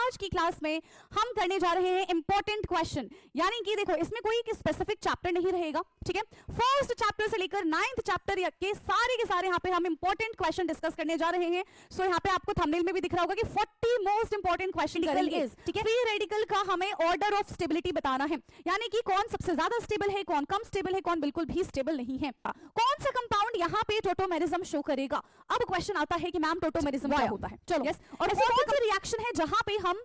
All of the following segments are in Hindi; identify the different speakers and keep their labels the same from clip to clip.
Speaker 1: आज की क्लास में हम करने जा रहे हैं इंपॉर्टेंट क्वेश्चन, यानी कि देखो इसमें कोई स्पेसिफिक चैप्टर नहीं रहेगा, ठीक है। फर्स्ट चैप्टर से लेकर 9th चैप्टर के सारे यहाँ पे हम इंपॉर्टेंट क्वेश्चन डिस्कस करने जा रहे हैं। सो यहाँ पे आपको थंबनेल में भी दिख रहा होगा कि 40 मोस्ट इंपॉर्टेंट क्वेश्चन करेंगे, ठीक है। फ्री रेडिकल का हमें ऑर्डर ऑफ स्टेबिलिटी बताना है, यानी कि कौन सबसे ज्यादा स्टेबल है, कौन कम स्टेबल है, कौन बिल्कुल भी स्टेबल नहीं है, कौन सा कंपाउंड यहाँ पे टोटोमेरिज्म शो करेगा। अब क्वेश्चन आता है कि मैम टोटोमेरिज्म क्या होता है, चलो यस। और ऐसी कौन सी रिएक्शन है जहां पे हम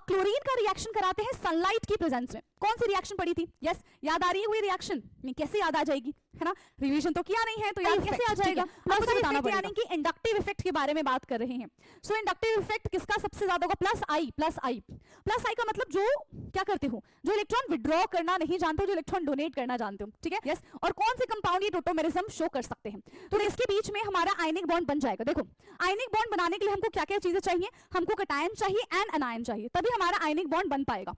Speaker 1: क्लोरीन का रिएक्शन कराते हैं सनलाइट की प्रेजेंस में, कौन सी रिएक्शन पड़ी थी, यस याद आ रही है कोई रिएक्शन, कैसे याद आ जाएगी, है ना, रिवीजन तो किया नहीं है तो याद कैसे आ जाएगा, आपको बताना पड़ेगा। यानी कि इंडक्टिव इफेक्ट के बारे में बात कर रहे हैं। सो इंडक्टिव इफेक्ट किसका सबसे ज्यादा होगा, प्लस आई का मतलब जो क्या करते हो, जो इलेक्ट्रॉन विड्रॉ करना नहीं जानते हो, जो इलेक्ट्रॉन डोनेट करना जानते हो, ठीक है यस। और कौन से कंपाउंड ये टोटोमेरिज्म शो कर सकते हैं, तो इसके बीच में हमारा आयनिक बॉन्ड बन जाएगा। देखो आयनिक बॉन्ड बनाने के लिए हमको क्या क्या चीजें चाहिए, हमको कैटायन चाहिए एंड एनायन चाहिए, तभी हमारा आयनिक बॉन्ड बन पाएगा।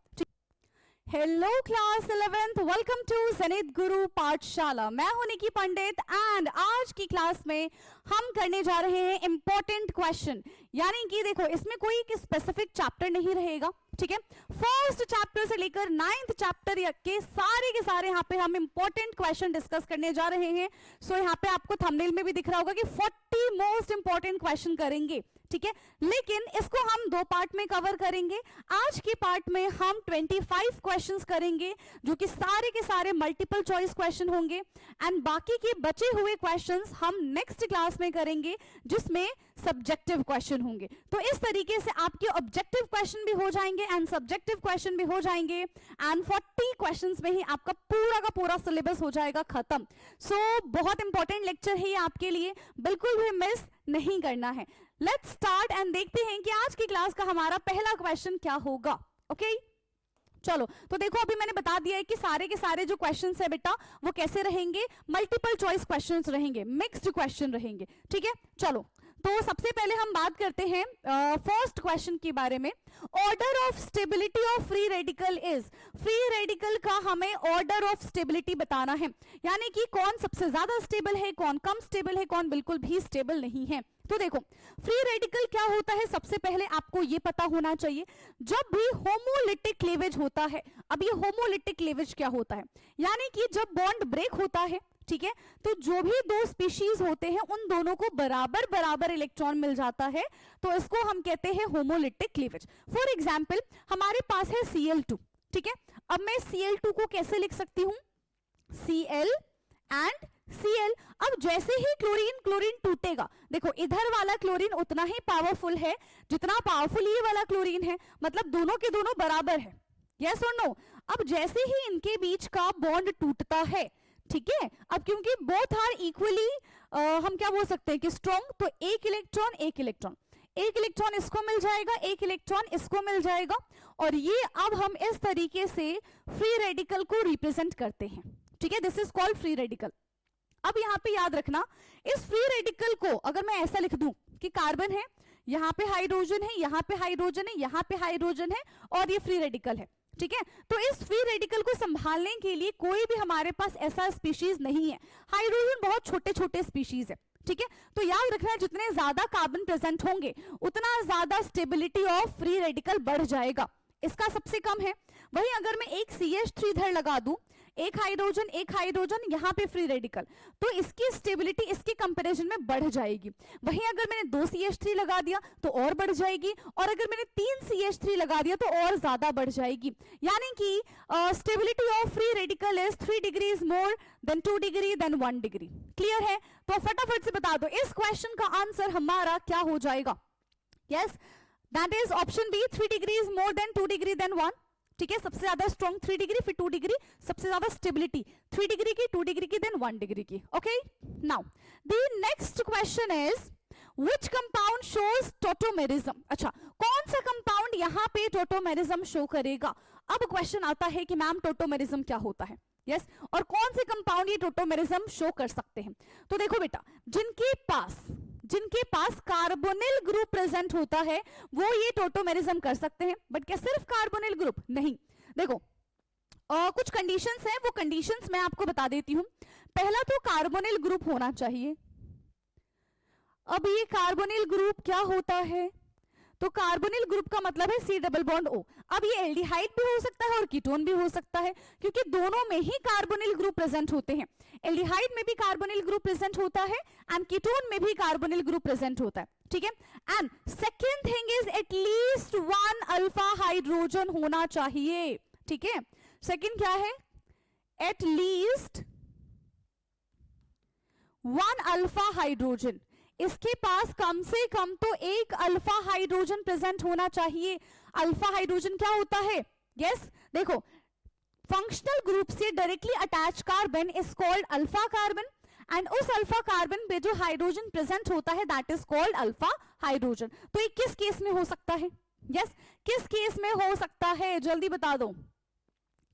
Speaker 1: Hello class 11th, welcome to Zenith Guru Pathshala. मैं हूं निकी पंडित एंड आज की क्लास में हम करने जा रहे हैं इंपॉर्टेंट क्वेश्चन, यानी कि देखो इसमें कोई स्पेसिफिक चैप्टर नहीं रहेगा, ठीक है। फर्स्ट चैप्टर से लेकर 9th चैप्टर के सारे यहाँ पे हम इंपॉर्टेंट क्वेश्चन डिस्कस करने जा रहे हैं। सो यहाँ पे आपको थंबनेल में भी दिख रहा होगा कि 40 मोस्ट इंपॉर्टेंट क्वेश्चन करेंगे, ठीक है। लेकिन इसको हम दो पार्ट में कवर करेंगे। आज के पार्ट में हम 25 क्वेश्चंस करेंगे जो कि सारे के सारे मल्टीपल चॉइस क्वेश्चन होंगे एंड बाकी के बचे हुए क्वेश्चंस हम नेक्स्ट क्लास में करेंगे जिसमें सब्जेक्टिव क्वेश्चन होंगे। तो इस तरीके से आपके ऑब्जेक्टिव क्वेश्चन भी हो जाएंगे एंड सब्जेक्टिव क्वेश्चन भी हो जाएंगे एंड 40 क्वेश्चंस में ही आपका पूरा का पूरा सिलेबस हो जाएगा खत्म। सो बहुत इंपॉर्टेंट लेक्चर है ये आपके लिए, बिल्कुल भी मिस नहीं करना है। लेट्स स्टार्ट एंड देखते हैं कि आज की क्लास का हमारा पहला क्वेश्चन क्या होगा। ओके चलो, तो देखो अभी मैंने बता दिया है कि सारे के सारे जो क्वेश्चंस है बेटा वो कैसे रहेंगे, मल्टीपल चॉइस क्वेश्चंस रहेंगे, मिक्स्ड क्वेश्चन रहेंगे, ठीक है। चलो तो सबसे पहले हम बात करते हैं फर्स्ट क्वेश्चन के बारे में। Order of stability of free radical is, free radical का हमें ऑर्डर ऑफ स्टेबिलिटी बताना है, यानी कि कौन सबसे ज्यादा स्टेबल है, कौन कम स्टेबल है, कौन बिल्कुल भी स्टेबल नहीं है। तो देखो फ्री रेडिकल क्या होता है, सबसे पहले आपको ये पता होना चाहिए, जब भी होमोलिटिक क्लीवेज होता है। अब ये होमोलिटिक क्लीवेज क्या होता है, यानी कि जब बॉन्ड ब्रेक होता है, ठीक है, तो जो भी दो स्पीशीज होते हैं उन दोनों को बराबर बराबर इलेक्ट्रॉन मिल जाता है, तो इसको हम कहते हैं होमोलिटिक क्लीवेज। फॉर एग्जाम्पल हमारे पास है Cl2, ठीक है। अब मैं Cl2 को कैसे लिख सकती हूं, Cl एंड Cl। अब जैसे ही क्लोरीन टूटेगा, देखो इधर वाला क्लोरीन उतना ही पावरफुल है जितना पावरफुल ये वाला क्लोरीन है, मतलब दोनों के दोनों बराबर है, यस और नो। अब जैसे ही इनके बीच का बॉन्ड टूटता है, ठीक है, अब क्योंकि बोथ आर इक्वली हम क्या बोल सकते हैं कि स्ट्रॉन्ग, तो एक इलेक्ट्रॉन इसको मिल जाएगा, एक इलेक्ट्रॉन इसको मिल जाएगा, और ये अब हम इस तरीके से फ्री रेडिकल को रिप्रेजेंट करते हैं, ठीक है। This is called free radical. अब यहां पे याद रखना, इस फ्री रेडिकल को अगर मैं ऐसा लिख दूं कि कार्बन है, यहां पे हाइड्रोजन है, यहां पे हाइड्रोजन है, यहां पे हाइड्रोजन है और ये फ्री रेडिकल है, ठीक है। तो इस फ्री रेडिकल को संभालने के लिए कोई भी हमारे पास ऐसा स्पीशीज नहीं है, हाइड्रोजन बहुत छोटे छोटे स्पीशीज है, ठीक है। तो याद रखना जितने ज्यादा कार्बन प्रेजेंट होंगे उतना ज्यादा स्टेबिलिटी ऑफ फ्री रेडिकल बढ़ जाएगा, इसका सबसे कम है। वहीं अगर मैं एक CH3 इधर लगा दूं, एक हाइड्रोजन यहां पे फ्री रेडिकल, तो इसकी स्टेबिलिटी इसके कंपैरिजन में बढ़ जाएगी। वहीं अगर मैंने 2 CH3 लगा दिया तो और बढ़ जाएगी, और अगर मैंने 3 CH3 लगा दिया तो और ज्यादा बढ़ जाएगी। यानी कि stability of free radical is 3 degrees more than 2 degree than 1 degree. Clear है, तो फटाफट से बता दो इस क्वेश्चन का आंसर हमारा क्या हो जाएगा। Yes, that is option B, 3 degrees more than 2 degree than 1, ठीक है। सबसे ज्यादा स्ट्रॉन्ग 3 डिग्री, फिर 2 डिग्री, सबसे ज्यादा स्टेबिलिटी 3 डिग्री की, 2 डिग्री की, देन 1 डिग्री की। Okay, now the next question is which compound shows tautomerism. अच्छा, कौन सा कंपाउंड यहाँ पे टोटोमेरिज्म शो करेगा। अब क्वेश्चन आता है कि मैम टोटोमेरिज्म क्या होता है, यस, और कौन से कंपाउंड ये टोटोमेरिज्म शो कर सकते हैं। तो देखो बेटा, जिनके पास कार्बोनिल ग्रुप प्रेजेंट होता है वो ये टोटोमेरिज्म कर सकते हैं, बट क्या सिर्फ कार्बोनिल ग्रुप नहीं। देखो कुछ कंडीशंस हैं, वो कंडीशंस मैं आपको बता देती हूं। पहला तो कार्बोनिल ग्रुप होना चाहिए। अब ये कार्बोनिल ग्रुप क्या होता है, तो कार्बोनिल ग्रुप का मतलब है C डबल बॉन्ड O। अब ये एल्डिहाइड भी हो सकता है और कीटोन भी हो सकता है, क्योंकि दोनों में ही कार्बोनिल ग्रुप प्रेजेंट होते हैं। एल्डिहाइड में भी कार्बोनिल ग्रुप प्रेजेंट होता है एंड कीटोन में भी कार्बोनिल ग्रुप प्रेजेंट होता है, ठीक है। And second thing is at least 1 alpha hydrogen होना चाहिए, ठीक है। सेकेंड क्या है, एटलीस्ट 1 अल्फा हाइड्रोजन, इसके पास कम से कम तो एक अल्फा हाइड्रोजन प्रेजेंट होना चाहिए। अल्फा हाइड्रोजन क्या होता है, यस देखो, फंक्शनल ग्रुप से directly attach carbon is called alpha carbon and उस अल्फा कार्बन पे जो हाइड्रोजन प्रेजेंट होता है that is called alpha hydrogen. तो ये किस केस में हो सकता है, यस किस केस में हो सकता है, जल्दी बता दो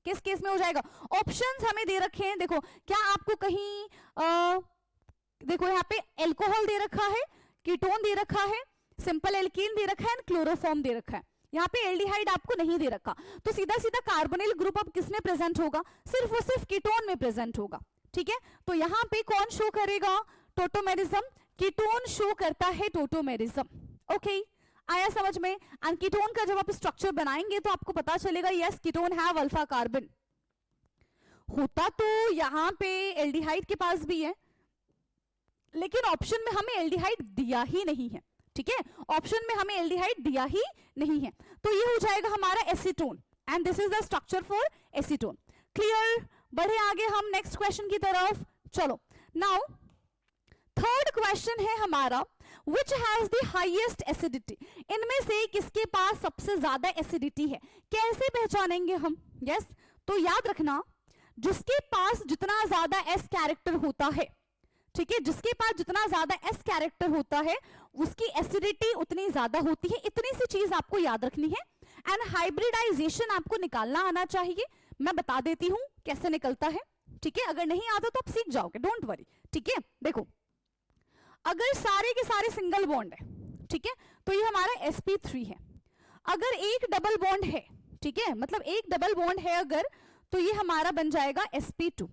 Speaker 1: किस केस में हो जाएगा। ऑप्शंस हमें दे रखे हैं, देखो क्या आपको कहीं देखो यहाँ पे एल्कोहल दे रखा है, कीटोन दे रखा है, सिंपल एल्कीन दे रखा है, क्लोरोफॉर्म दे रखा है। यहाँ पे एल्डिहाइड आपको नहीं दे रखा, तो सीधा सीधा कार्बोनिल ग्रुप अब किस में प्रेजेंट होगा, सिर्फ और सिर्फ कीटोन में प्रेजेंट होगा, ठीक है। तो यहाँ पे कौन शो करेगा, टोटोमेरिज्म, कीटोन शो करता है टोटोमेरिज्म, ओके आया समझ में। एंड कीटोन का जब आप स्ट्रक्चर बनाएंगे तो आपको पता चलेगा yes ketone have alpha carbon. होता तो यहाँ पे एल्डिहाइड के पास भी है, लेकिन ऑप्शन में हमें एल्डिहाइड दिया ही नहीं है, ठीक है, ऑप्शन में हमें एल्डिहाइड दिया ही नहीं है। तो ये हो जाएगा हमारा acetone and this is the structure for acetone. Clear, बढ़े आगे हम नेक्स्ट क्वेश्चन की तरफ। चलो नाउ थर्ड क्वेश्चन है हमारा, which has the highest acidity, इनमें से किसके पास सबसे ज्यादा एसिडिटी है, कैसे पहचानेंगे हम, यस तो याद रखना जिसके पास जितना ज्यादा एस कैरेक्टर होता है, ठीक है, जिसके पास जितना ज्यादा एस कैरेक्टर होता है उसकी एसिडिटी उतनी ज्यादा होती है। इतनी सी चीज आपको याद रखनी है एंड हाइब्रिडाइजेशन आपको निकालना आना चाहिए। मैं बता देती हूं कैसे निकलता है, ठीक है, अगर नहीं आता तो आप सीख जाओगे, डोंट वरी, ठीक है। देखो अगर सारे के सारे सिंगल बॉन्ड है, ठीक है, तो ये हमारा sp3 है। अगर एक डबल बॉन्ड है, ठीक है, मतलब एक डबल बॉन्ड है अगर, तो ये हमारा बन जाएगा sp2।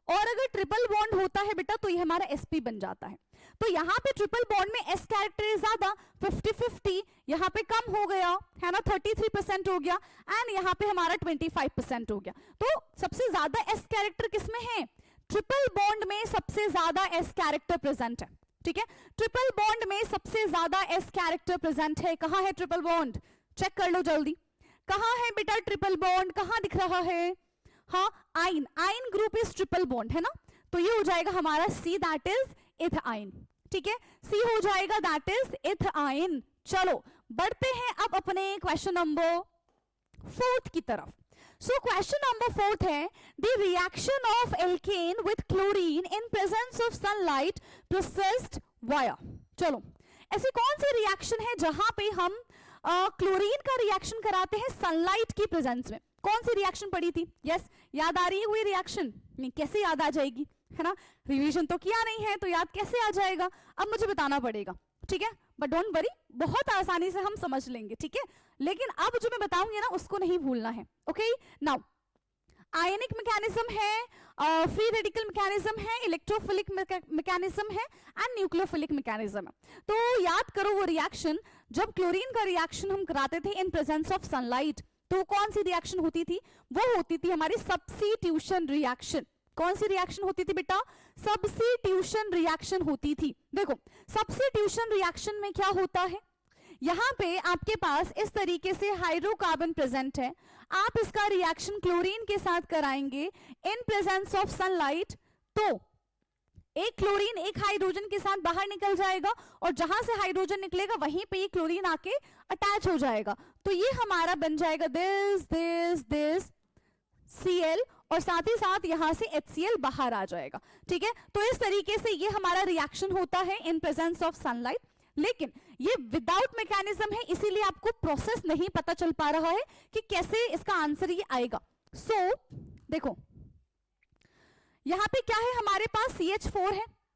Speaker 1: और अगर ट्रिपल बॉन्ड होता है बेटा तो ये हमारा sp बन जाता है। तो यहाँ पे ट्रिपल बॉन्ड में s कैरेक्टर ज्यादा 50-50, यहाँ पे कम हो गया है ना, 33% हो गया एंड यहाँ पे हमारा 25% हो गया। तो सबसे ज्यादा s कैरेक्टर किसमें है, ट्रिपल बॉन्ड में सबसे ज्यादा s कैरेक्टर प्रेजेंट है, ठीक है, ट्रिपल बॉन्ड में सबसे ज्यादा s कैरेक्टर प्रेजेंट है। कहां है ट्रिपल बॉन्ड, चेक कर लो जल्दी, कहां है बेटा ट्रिपल बॉन्ड, कहां दिख रहा है, हाँ आइन, आइन ग्रुप इज ट्रिपल बॉन्ड है ना, तो ये हो जाएगा हमारा C दैट इज इथाइन, ठीक है, C हो जाएगा दैट इज इथाइन। चलो बढ़ते हैं अब अपने क्वेश्चन नंबर 4 की तरफ। सो क्वेश्चन नंबर 4 है the reaction of alkene with chlorine in presence of sunlight processed via. चलो ऐसी कौन सी रिएक्शन है जहां पे हम क्लोरीन का रिएक्शन कराते हैं सनलाइट की प्रेजेंस में, कौन सी रिएक्शन पड़ी थी, यस याद आ रही है कोई रिएक्शन, नहीं कैसे याद आ जाएगी, है ना, रिवीजन तो किया नहीं है तो याद कैसे आ जाएगा, अब मुझे बताना पड़ेगा, ठीक है, बट डोंट वरी बहुत आसानी से हम समझ लेंगे, ठीक है। लेकिन अब जो मैं बताऊंगी ना उसको नहीं भूलना है, ओके। नाउ आयनिक मैकेनिज्म है, फ्री रेडिकल मैकेनिज्म है, इलेक्ट्रोफिलिक मैकेनिज्म है एंड न्यूक्लियोफिलिक मैकेनिज्म है। तो याद करो वो रिएक्शन जब क्लोरीन का रिएक्शन हम कराते थे इन प्रेजेंस ऑफ सनलाइट, तो कौन सी रिएक्शन होती थी, वो होती थी हमारी सब्स्टिट्यूशन रिएक्शन। कौन सी रिएक्शन होती थी बेटा, सब्स्टिट्यूशन रिएक्शन होती थी। देखो सब्स्टिट्यूशन रिएक्शन में क्या होता है, यहां पे आपके पास इस तरीके से हाइड्रोकार्बन प्रेजेंट है, आप इसका रिएक्शन क्लोरीन के साथ कराएंगे इन प्रेजेंस ऑफ सनलाइट, तो एक क्लोरीन एक हाइड्रोजन के साथ बाहर निकल जाएगा और जहां से हाइड्रोजन निकलेगा वहीं पे ये क्लोरीन आके अटैच हो जाएगा, तो ये हमारा बन जाएगा दिस दिस दिस Cl और साथ ही साथ यहां से HCl बाहर आ जाएगा, ठीक है। तो इस तरीके से ये हमारा रिएक्शन होता है इन प्रेजेंस ऑफ सनलाइट, लेकिन ये विदाउट मैकेनिज्म है इसीलिए आपको प्रोसेस नहीं पता चल पा रहा है कि कैसे इसका आंसर ये आएगा। सो देखो यहां पे क्या है, हमारे पास CH4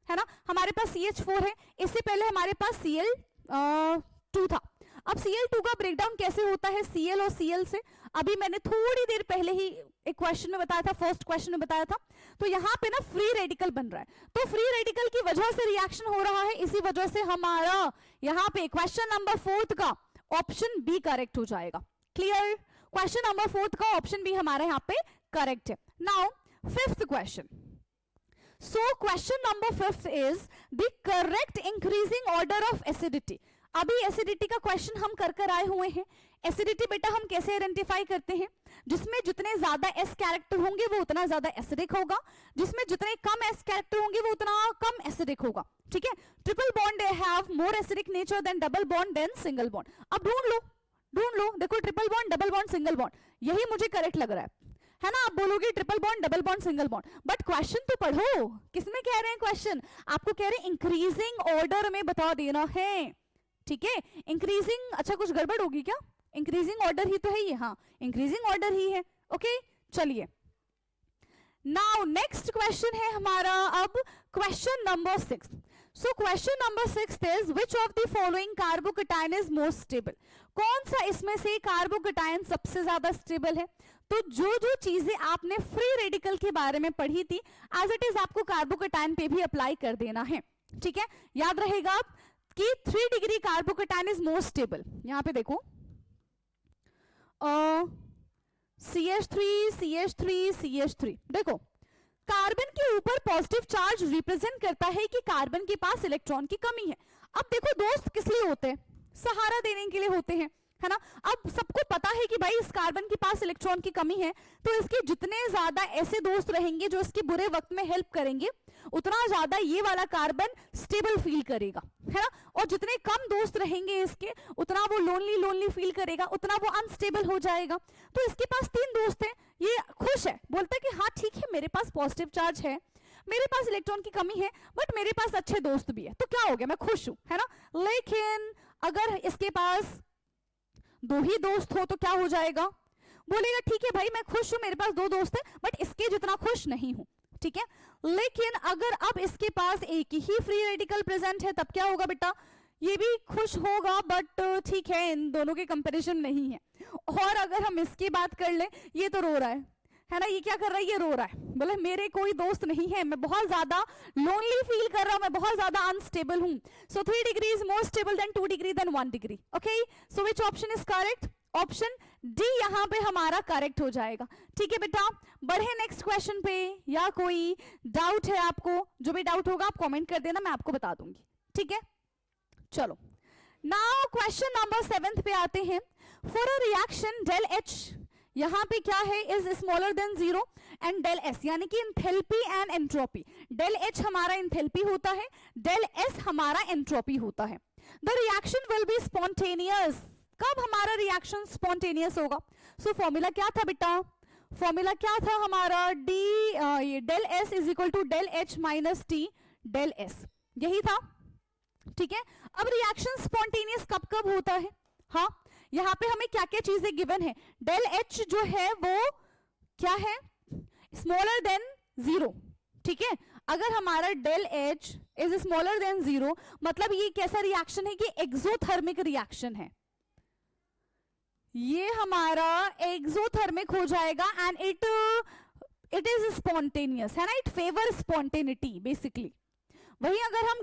Speaker 1: है ना, हमारे पास CH4 है, इससे पहले हमारे पास Cl2 था। अब Cl2 का ब्रेकडाउन कैसे होता है Cl और Cl से, अभी मैंने थोड़ी देर पहले ही एक क्वेश्चन में बताया था, फर्स्ट क्वेश्चन में बताया था। तो यहाँ पे ना फ्री रेडिकल बन रहा है, तो फ्री रेडिकल की वजह से रिएक्शन हो रहा है, इसी वजह से हमारा यहाँ पे क्वेश्चन नंबर 4 का ऑप्शन बी करेक्ट हो जाएगा। क्लियर? क्वेश्चन नंबर 4 का ऑप्शन बी हमारा यहाँ पे करेक्ट है। Now 5th question. So question number 5th is the correct increasing order of acidity. अभी एसिडिटी का क्वेश्चन हम कर आए हुए हैं। एसिडिटी बेटा हम कैसे आइडेंटिफाई करते हैं? जिसमें जितने ज्यादा एस कैरेक्टर होंगे वो उतना ज्यादा एसिडिक होगा, जिसमें जितने कम एस कैरेक्टर होंगे वो उतना कम एसिडिक होगा। ठीक है, triple bond have more acidic nature than double bond than single bond. अब ढूंढ लो, देखो triple bond, double bond, single bond, यही मुझे करेक्ट लग रहा है ना? आप बोलोगे triple bond, double bond, single bond, but question तो पढ़ो, किसमें कह रहे हैं क्वेश्चन? आपको कह रहे हैं इंक्रीजिंग ऑर्डर में बता देना है। ठीक है, इंक्रीजिंग, अच्छा कुछ गड़बड़ होगी क्या? इंक्रीजिंग ऑर्डर ही तो है ये, हाँ इंक्रीजिंग ऑर्डर ही है। ओके चलिए, नाउ नेक्स्ट क्वेश्चन है हमारा अब question number 6। So question number 6 is which of the following carbocation is most stable? कौन सा इसमें से कार्बोकेटायन सबसे ज्यादा स्टेबल है? तो जो चीजें आपने फ्री रेडिकल के बारे में पढ़ी थी एज इट इज आपको कार्बोकेटायन पे भी अप्लाई कर देना है। ठीक है, याद रहेगा आप कि 3 degree carbocation is most stable. यहां पे देखो CH3 CH3 CH3, देखो कार्बन के ऊपर पॉजिटिव चार्ज रिप्रेजेंट करता है कि कार्बन के पास इलेक्ट्रॉन की कमी है। अब देखो दोस्त किस लिए होते हैं? सहारा देने के लिए होते हैं, है ना? अब सबको पता है कि भाई इस कार्बन के पास इलेक्ट्रॉन की कमी है, तो इसके जितने ज्यादा ऐसे दोस्त रहेंगे जो इसके बुरे वक्त में हेल्प करेंगे, उतना ज्यादा ये वाला कार्बन स्टेबल फील करेगा, है ना? और जितने कम दोस्त रहेंगे इसके, उतना वो लोनली फील करेगा, उतना वो अनस्टेबल हो जाएगा। तो इसके पास 3 दोस्त हैं, ये खुश है, बोलता है कि हाँ ठीक है मेरे पास पॉजिटिव चार्ज है, मेरे पास इलेक्ट्रॉन की कमी है, बट मेरे पास अच्छे दोस्त भी है, तो क्या हो गया, मैं खुश हूं, है ना? लेकिन अगर इसके पास 2 ही दोस्त हो तो क्या हो जाएगा? बोलेगा ठीक है भाई मैं खुश हूं, मेरे पास 2 दोस्त है, बट इसके जितना खुश नहीं हूं। ठीक है, लेकिन अगर अब इसके पास एक ही फ्री रेडिकल प्रेजेंट है तब क्या होगा बेटा? ये भी खुश होगा, बट ठीक है इन दोनों के कंपैरिजन नहीं है। और अगर हम इसकी बात कर ले, ये तो रो रहा है ना? ये क्या कर रहा है? ये रो रहा है, बोले मेरे कोई दोस्त नहीं है, मैं बहुत ज्यादा लोनली फील कर रहा हूं, मैं बहुत ज्यादा अनस्टेबल हूं। So 3 degree is more stable than 2 degree than 1 degree. Okay, so which option is correct? Option D यहां पे हमारा करेक्ट हो जाएगा। ठीक है बेटा, बढ़े नेक्स्ट क्वेश्चन पे, या कोई डाउट है आपको? जो भी डाउट होगा आप कमेंट कर देना, मैं आपको बता दूंगी। ठीक है, चलो नाउ क्वेश्चन नंबर 7 पे आते हैं। For a reaction del H, यहां पे क्या है? Is smaller than 0 and del S, यानी कि enthalpy and entropy. Del H हमारा एंथैल्पी होता है, डेल एस हमारा एंट्रोपी होता है। The reaction will be spontaneous. कब हमारा रिएक्शन स्पॉन्टेनियस होगा? सो फॉर्मूला क्या था बेटा? फॉर्मूला क्या था हमारा? ये del S is equal to del H minus T del S, यही था। ठीक है, अब रिएक्शन स्पॉन्टेनियस कब कब होता है? हाँ, यहां पे हमें क्या क्या चीजें गिवन है? डेल एच जो है वो क्या है? Smaller than 0। ठीक है, अगर हमारा del H is smaller than 0 मतलब ये कैसा रिएक्शन है कि एक्सोथर्मिक रिएक्शन है, ये हमारा एक्सोथर्मिक हो जाएगा एंड इट इज स्पॉन्टेनियस, है ना? It favour spontaneity basically. वही अगर हम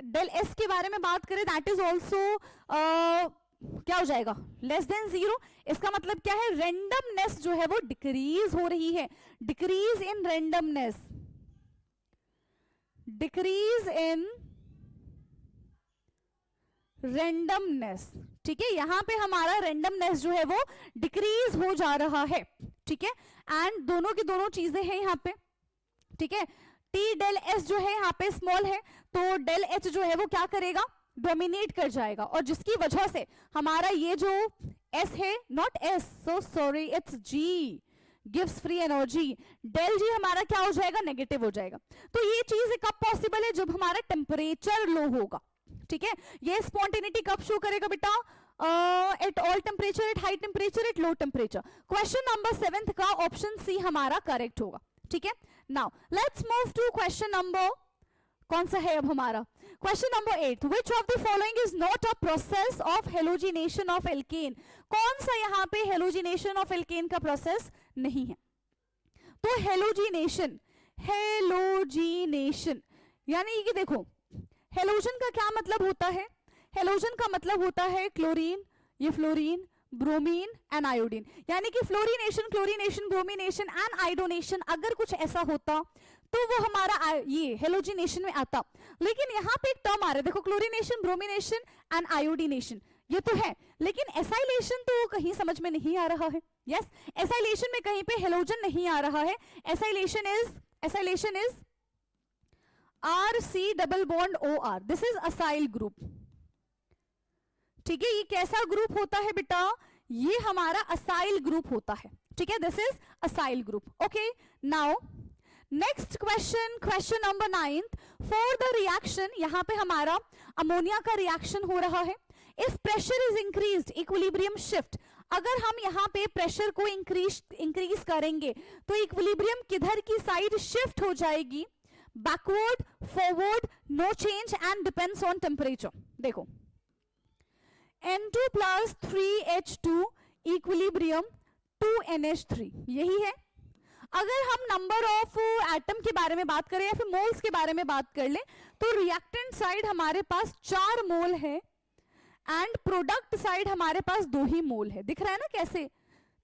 Speaker 1: डेल एस के बारे में बात करें, दैट इज ऑल्सो क्या हो जाएगा? Less than 0। इसका मतलब क्या है? रेंडमनेस जो है वो डिक्रीज हो रही है, decrease in randomness, decrease in randomness. ठीक है, यहां पे हमारा रेंडमनेस जो है वो डिक्रीज हो जा रहा है। ठीक है, एंड दोनों की दोनों चीजें हैं यहां पे। ठीक है, टी डेल एस जो है यहाँ पे स्मॉल है, तो डेल एच जो है वो क्या करेगा? डोमिनेट कर जाएगा, और जिसकी वजह से हमारा ये जो एस है, not S, so sorry it's G, gives free energy, del G हमारा क्या हो जाएगा? नेगेटिव हो जाएगा। तो ये चीज कब पॉसिबल है? जब हमारा टेम्परेचर लो होगा। ठीक है, ये स्पॉन्टेनिटी कब शो करेगा बेटा? At all temperature, at high temperature, at low temperature. Question number 7 का ऑप्शन सी हमारा करेक्ट होगा। ठीक है, now let's move to question number, कौन सा है अब हमारा? Question number 8, which of the following is not a process of halogenation of alkane? कौन सा यहाँ पे हेलोजिनेशन ऑफ एल्केन का प्रोसेस नहीं है? तो हेलोजिनेशन, हेलोजिनेशन यानी कि देखो, हेलोजन का क्या मतलब होता है? हेलोजन का मतलब होता है क्लोरीन ये फ्लोरीन, ब्रोमीन एंड आयोडीन, यानी कि फ्लोरीनेशन, क्लोरीनेशन, ब्रोमिनेशन एंड आयोडोनेशन अगर कुछ ऐसा होता तो वो हमारा ये हेलोजिनेशन में आता। लेकिन यहाँ पे एक टर्म आ रहा है, देखो, क्लोरीनेशन, ब्रोमिनेशन एंड आयोडीनेशन, ये तो है, लेकिन एसाइलेशन तो कहीं समझ में नहीं आ रहा है। यस, एसाइलेशन में कहीं पे हेलोजन नहीं आ रहा है। Acylation is RC double bond OR, this is acyl group. ठीक है, ये कैसा ग्रुप होता है बेटा? ये हमारा असाइल ग्रुप होता है। ठीक है, this is acyl group. Okay, now next question, question number 9, for the reaction, यहां पे हमारा अमोनिया का रिएक्शन हो रहा है। If pressure is increased, equilibrium shift, अगर हम यहाँ पे प्रेशर को इंक्रीज करेंगे तो इक्विलिब्रियम किधर की साइड शिफ्ट हो जाएगी? Backward, forward, no change and depends on temperature. देखो, N2 plus 3H2 equilibrium 2NH3, यही है। अगर हम नंबर ऑफ एटम के बारे में बात करें या फिर मोल्स के बारे में बात कर ले तो रिएक्टेंट साइड हमारे पास 4 मोल है एंड प्रोडक्ट साइड हमारे पास 2 ही मोल है। दिख रहा है ना कैसे?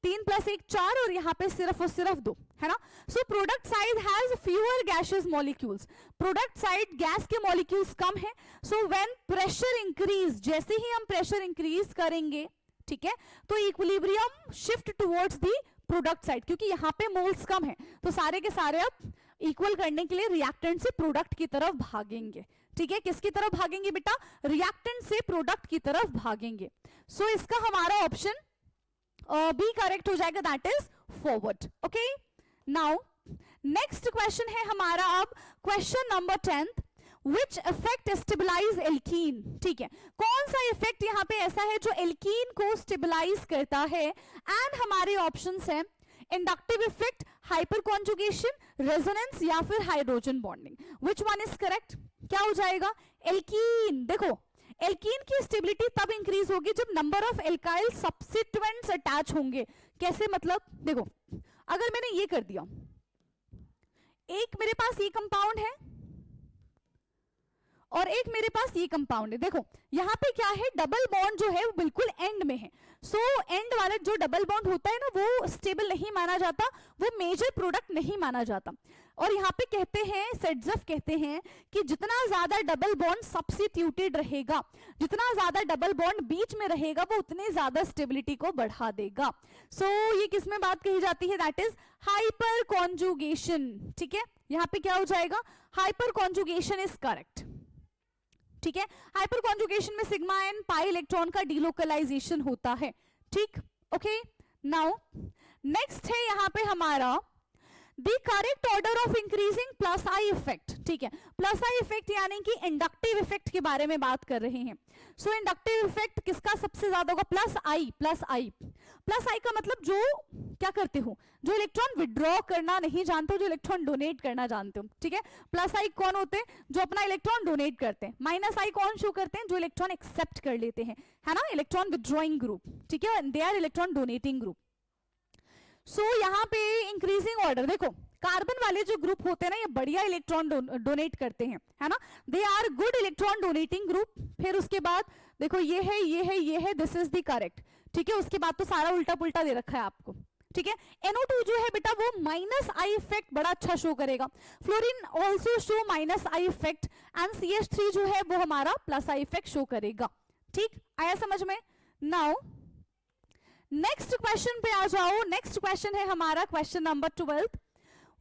Speaker 1: 3 + 1 4 और यहाँ पे सिर्फ और सिर्फ 2 है ना। So product side has fewer gases molecules, product side gas के मॉलिक्यूल्स कम है। सो व्हेन प्रेशर इंक्रीज, जैसे ही हम प्रेशर इंक्रीज करेंगे, ठीक है, तो equilibrium shift towards the product side, क्योंकि यहाँ पे मोल्स कम है तो सारे के सारे अब इक्वल करने के लिए रिएक्टेंट से प्रोडक्ट की तरफ भागेंगे। ठीक है, किसकी तरफ भागेंगे बेटा? रिएक्टेंट से प्रोडक्ट की तरफ भागेंगे। सो इसका हमारा ऑप्शन बी करेक्ट हो जाएगा, that is forward. Okay, now next question है हमारा अब क्वेश्चन नंबर 10, विच इफेक्ट स्टेबलाइज एल्कीन। ठीक है, कौन सा इफेक्ट यहाँ पे ऐसा है जो एल्कीन को स्टेबलाइज करता है? एंड हमारे ऑप्शंस हैं inductive effect, hyper conjugation, resonance या फिर hydrogen bonding. Which one is correct? क्या हो जाएगा? एल्कीन। देखो, एल्कीन की स्टेबिलिटी तब इंक्रीज होगी जब number of alkyl substituents attach होंगे। कैसे मतलब? देखो, अगर मैंने ये कर दिया, एक मेरे पास ये कंपाउंड है और एक मेरे पास ये कंपाउंड है। देखो यहाँ पे क्या है, डबल बॉन्ड जो है वो बिल्कुल एंड में है। सो एंड वाला जो डबल बॉन्ड होता है ना वो स्टेबल नहीं माना जाता, वो मेजर प्रोडक्ट नहीं माना जाता। और यहाँ पे कहते हैं, सेट्जफ कहते हैं कि जितना ज्यादा डबल बॉन्ड सब्स्टिट्यूटेड रहेगा, जितना ज्यादा डबल बॉन्ड बीच में रहेगा, वो उतनी ज्यादा स्टेबिलिटी को बढ़ा देगा। सो ये किस में बात कही जाती है? That is hyper conjugation. ठीक है, यहाँ पे क्या हो जाएगा? Hyper conjugation is correct. ठीक है, हाइपर कॉन्जुगेशन में सिग्मा एन पाई इलेक्ट्रॉन का डीलोकलाइजेशन होता है। ठीक, ओके, नाउ नेक्स्ट है यहाँ पे हमारा the correct order of increasing plus I effect. ठीक है, प्लस आई इफेक्ट यानी कि इंडक्टिव इफेक्ट के बारे में बात कर रहे हैं। सो इंडक्टिव इफेक्ट किसका सबसे ज्यादा होगा? प्लस आई। प्लस आई, प्लस आई का मतलब जो क्या करते हो, जो इलेक्ट्रॉन विड्रॉ करना नहीं जानते हो, जो इलेक्ट्रॉन डोनेट करना जानते हो। ठीक है, प्लस आई कौन होते हैं? जो अपना इलेक्ट्रॉन डोनेट करते हैं। माइनस आई कौन शो करते हैं? जो इलेक्ट्रॉन एक्सेप्ट कर लेते हैं, है ना, इलेक्ट्रॉन विड्रॉइंग ग्रुप। ठीक है, they are electron donating group. So यहाँ पे इंक्रीजिंग ऑर्डर, देखो कार्बन वाले जो ग्रुप होते हैं ना, ये बढ़िया इलेक्ट्रॉन डोनेट करते हैं, है ना, they are good electron donating group. फिर उसके बाद देखो ये है, ये है, ये है, दिस इज द करेक्ट। ठीक है, उसके बाद तो सारा उल्टा पुल्टा दे रखा है आपको। ठीक है, NO2 जो है बेटा वो माइनस आई इफेक्ट बड़ा अच्छा शो करेगा। Fluorine also show minus I effect and CH3 जो है वो हमारा प्लस आई इफेक्ट शो करेगा। ठीक, आया समझ में? नाउ नेक्स्ट क्वेश्चन पे आ जाओ। नेक्स्ट क्वेश्चन है हमारा question number 12,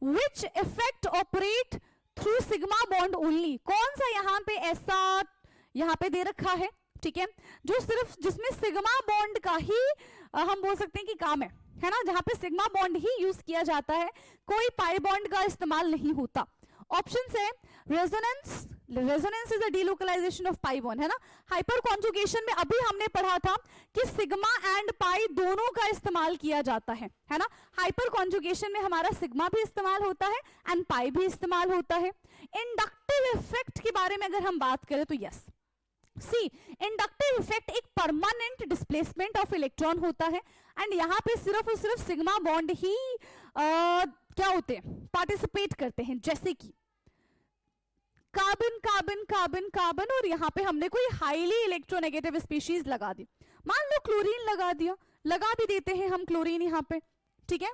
Speaker 1: which effect operate through sigma bond only. कौन सा यहाँ पे ऐसा यहाँ पे दे रखा है? ठीक है, जो सिर्फ जिसमें सिग्मा बॉन्ड का ही हम बोल सकते हैं कि काम है ना, जहां पे सिग्मा बॉन्ड ही यूज किया जाता है, कोई पाई बॉन्ड का इस्तेमाल नहीं होता। ऑप्शन है resonance, resonance is a delocalization of pi bond, है ना। हाइपर कॉन्जुगेशन में अभी हमने पढ़ा था कि सिग्मा एंड पाई दोनों का इस्तेमाल किया जाता है ना। हाइपर कॉन्जुगेशन में हमारा सिग्मा भी इस्तेमाल होता है एंड पाई भी इस्तेमाल होता है। इंडक्टिव इफेक्ट के बारे में अगर हम बात करें तो यस, सी इंडक्टिव इफेक्ट एक परमानेंट डिस्प्लेसमेंट ऑफ इलेक्ट्रॉन होता है एंड यहाँ पे सिर्फ और सिर्फ सिग्मा बॉन्ड ही क्या होते हैं, पार्टिसिपेट करते हैं। जैसे कि कार्बन कार्बन कार्बन कार्बन, और यहाँ पे हमने कोई हाईली इलेक्ट्रोनेगेटिव स्पीशीज लगा दी, मान लो क्लोरीन लगा दिया, लगा भी देते हैं हम क्लोरीन यहाँ पे, ठीक है,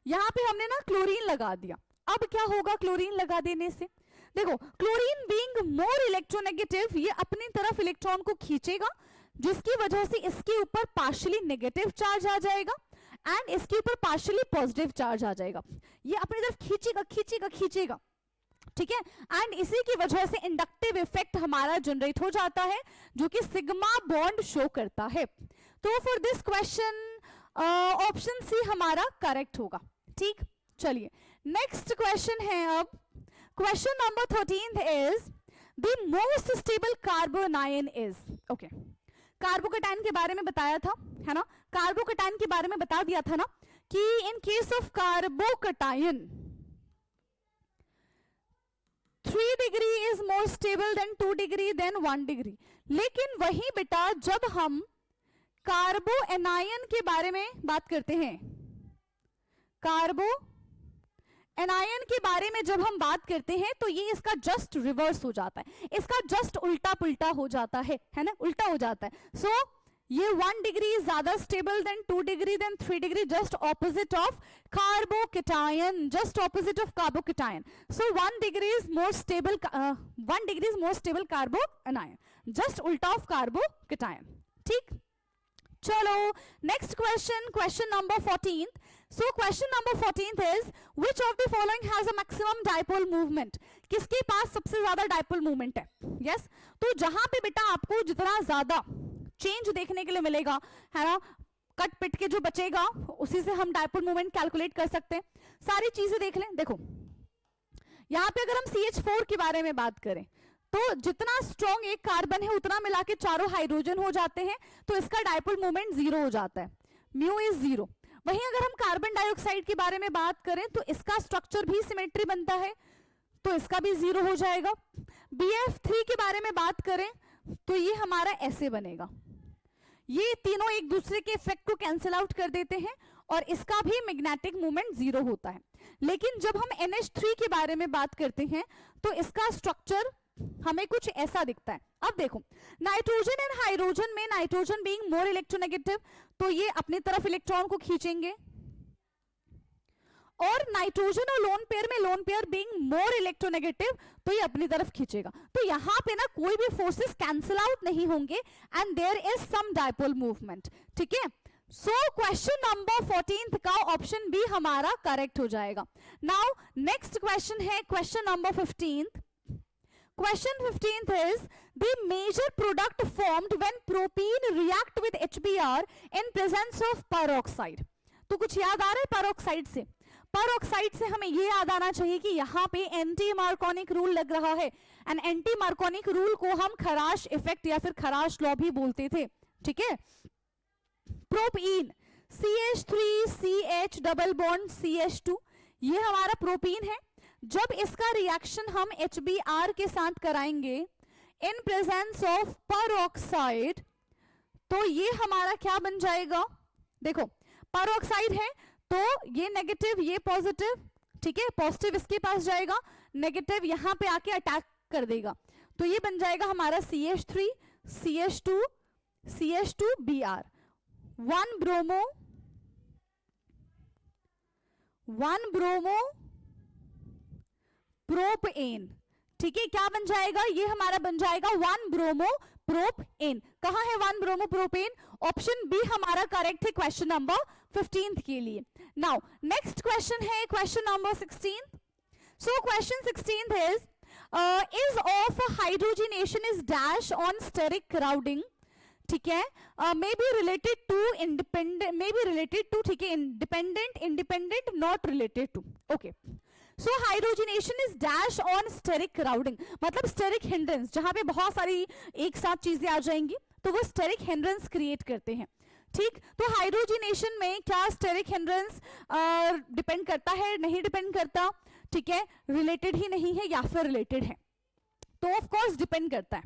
Speaker 1: यहाँ पे हमने ना क्लोरीन लगा दिया। अब क्या होगा क्लोरीन लगा देने से? देखो, क्लोरीन बीइंग मोर इलेक्ट्रोनेगेटिव, ये अपनी तरफ इलेक्ट्रॉन को खींचेगा, जिसकी वजह से इसके ऊपर पार्शियली नेगेटिव चार्ज आ जाएगा एंड इसके ऊपर पार्शियली पॉजिटिव चार्ज आ जाएगा। ये अपनी तरफ खींचेगा खींचेगा खींचेगा, ठीक है, एंड इसी की वजह से इंडक्टिव इफेक्ट हमारा जनरेट हो जाता है, जो कि सिग्मा बॉन्ड शो करता है। तो for this question option C हमारा करेक्ट होगा। ठीक, चलिए नेक्स्ट क्वेश्चन है। अब question number 13 is the most stable carbanion is, okay, carbocation के बारे में बताया था, है ना, कार्बोकैटायन के बारे में बता दिया था ना कि in case of carbocation 3 degree is more stable than 2 degree than 1 degree. लेकिन वही बेटा जब हम कार्बो एनायन के बारे में बात करते हैं, कार्बो एनायन के बारे में जब हम बात करते हैं तो ये इसका जस्ट रिवर्स हो जाता है, इसका जस्ट उल्टा पुल्टा हो जाता है ना, उल्टा हो जाता है। सो ये 1 डिग्री ज्यादा stable than 2 degree than 3 degree, just opposite of carbocation, just opposite of carbocation. So 1 degree is more stable, 1 degree is more stable carbanion, just उल्टा ऑफ कार्बोकैटायन। ठीक, चलो next question, question number 14। So question number 14th is which of the following has a maximum dipole movement? किसके पास सबसे ज्यादा डाइपोल मूवमेंट है? यस, तो जहां पे बेटा आपको जितना ज्यादा चेंज देखने के लिए मिलेगा, है ना, कट पिट के जो बचेगा उसी से हम डाइपोल मूवमेंट कैलकुलेट कर सकते हैं। सारी चीजें देख लें। देखो यहाँ पे अगर हम CH4 के बारे में बात करें तो जितना स्ट्रॉन्ग एक कार्बन है उतना मिला के चारों हाइड्रोजन हो जाते हैं, तो इसका डाइपोल मूवमेंट 0 हो जाता है, म्यू इज 0। वहीं अगर हम कार्बन डाइऑक्साइड के बारे में बात करें तो इसका स्ट्रक्चर भी सिमेट्री बनता है, तो इसका भी 0 हो जाएगा। BF3 के बारे में बात करें तो ये हमारा ऐसे बनेगा, ये तीनों एक दूसरे के इफेक्ट को कैंसिल आउट कर देते हैं और इसका भी मैग्नेटिक मूवमेंट 0 होता है। लेकिन जब हम NH3 के बारे में बात करते हैं तो इसका स्ट्रक्चर हमें कुछ ऐसा दिखता है। अब देखो नाइट्रोजन एंड हाइड्रोजन में, नाइट्रोजन बीइंग मोर इलेक्ट्रोनेगेटिव, तो ये अपनी तरफ इलेक्ट्रॉन को खींचेंगे, और नाइट्रोजन और लोन पेयर में, lone pair being more electronegative, तो ये अपनी तरफ खींचेगा। तो यहां पे ना कोई भी फोर्सेस कैंसिल आउट नहीं होंगे and there is some dipole movement. ठीक है, सो क्वेश्चन नंबर 14 का ऑप्शन बी हमारा करेक्ट हो जाएगा। नाउ नेक्स्ट क्वेश्चन है question number 15। Question 15th is the major product formed when propene react with HBr in presence of peroxide। तो कुछ याद आ रहा है पेरोक्साइड से? पेरोक्साइड से हमें ये याद आना चाहिए कि यहाँ पे एंटी मार्कोनिक रूल लग रहा है, एंड एंटी मार्कोनिक रूल को हम खराश इफेक्ट या फिर खराश लॉ भी बोलते थे। ठीक है, propene CH3CH double bond CH2, ये हमारा प्रोपीन है। जब इसका रिएक्शन हम HBr के साथ कराएंगे इन प्रेजेंस ऑफ पेरोक्साइड, तो ये हमारा क्या बन जाएगा? देखो पेरोक्साइड है तो ये नेगेटिव ये पॉजिटिव, ठीक है, पॉजिटिव इसके पास जाएगा, नेगेटिव यहां पे आके अटैक कर देगा, तो ये बन जाएगा हमारा CH3 CH2 CH2Br, 1 bromo propane. ठीक है, क्या बन जाएगा? ये हमारा बन जाएगा 1 ब्रोमो प्रोपेन। कहां है 1 ब्रोमो प्रोपेन? ऑप्शन बी हमारा करेक्ट है क्वेश्चन नंबर 15 के लिए। नाउ नेक्स्ट क्वेश्चन है question number 16। So question 16 is of hydrogenation is dash on steric crowding। ठीक है, may be related to independent, may be related to, ठीक है, independent not related to। okay, so hydrogenation is dash on steric crowding, मतलब steric hindrance, जहां पे बहुत सारी एक साथ चीजें आ जाएंगी तो वो steric hindrance क्रिएट करते हैं। ठीक, तो हाइड्रोजिनेशन में क्या स्टेरिक हिंड्रेंस डिपेंड करता है? नहीं डिपेंड करता। ठीक है, रिलेटेड ही नहीं है या फिर रिलेटेड है? तो ऑफ कोर्स डिपेंड करता है।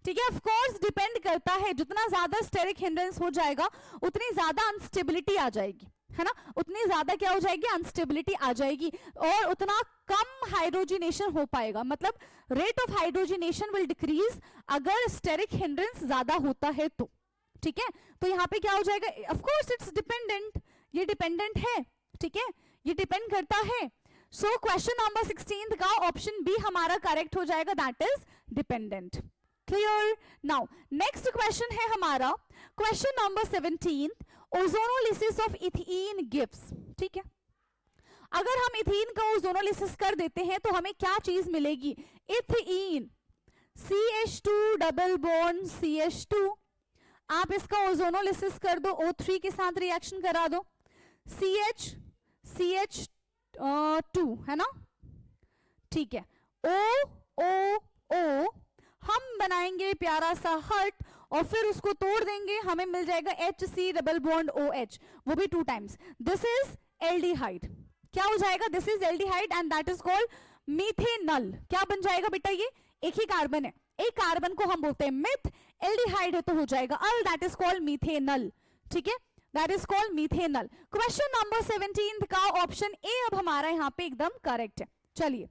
Speaker 1: ठीक है, ऑफ कोर्स डिपेंड करता है। जितना ज्यादा स्टेरिक हिंड्रेंस हो जाएगा उतनी ज्यादा अनस्टेबिलिटी आ जाएगी, है ना, उतनी ज्यादा क्या हो जाएगी? अनस्टेबिलिटी आ जाएगी, और उतना कम हाइड्रोजिनेशन हो पाएगा, मतलब rate of hydrogenation will decrease अगर स्टेरिक हिंड्रेंस ज्यादा होता है तो। ठीक है, तो यहाँ पे क्या हो जाएगा, ऑफ कोर्स इट्स डिपेंडेंट, ये डिपेंडेंट है, ठीक है, ये डिपेंड करता है। सो क्वेश्चन नंबर 16 का ऑप्शन बी हमारा करेक्ट हो जाएगा, that is dependent. Clear? Now next question है हमारा question number 17, ozonolysis of ethene gives. ठीक है, अगर हम इथीन का ओजोनोलिसिस कर देते हैं तो हमें क्या चीज मिलेगी, ethene CH2 double bond CH2, आप इसका ओजोनोलिसिस कर दो, O3 के साथ रिएक्शन करा दो, CH2 है ना, ठीक है, O हम बनाएंगे प्यारा सा हर्ट और फिर उसको तोड़ देंगे, हमें मिल जाएगा HC डबल बॉन्ड OH, वो भी 2 टाइम्स। दिस इज एल्डिहाइड, क्या हो जाएगा, this is aldehyde and that is called methanol. क्या बन जाएगा बेटा, ये एक ही कार्बन है, एक कार्बन को हम बोलते हैं मिथ, एल्डिहाइड है तो हो जाएगा अल, दैट इज कॉल्ड मीथेनॉल। ठीक है, that is called methanol. Question number 17 का ऑप्शन ए अब हमारा यहाँ पे एकदम करेक्ट है। चलिए,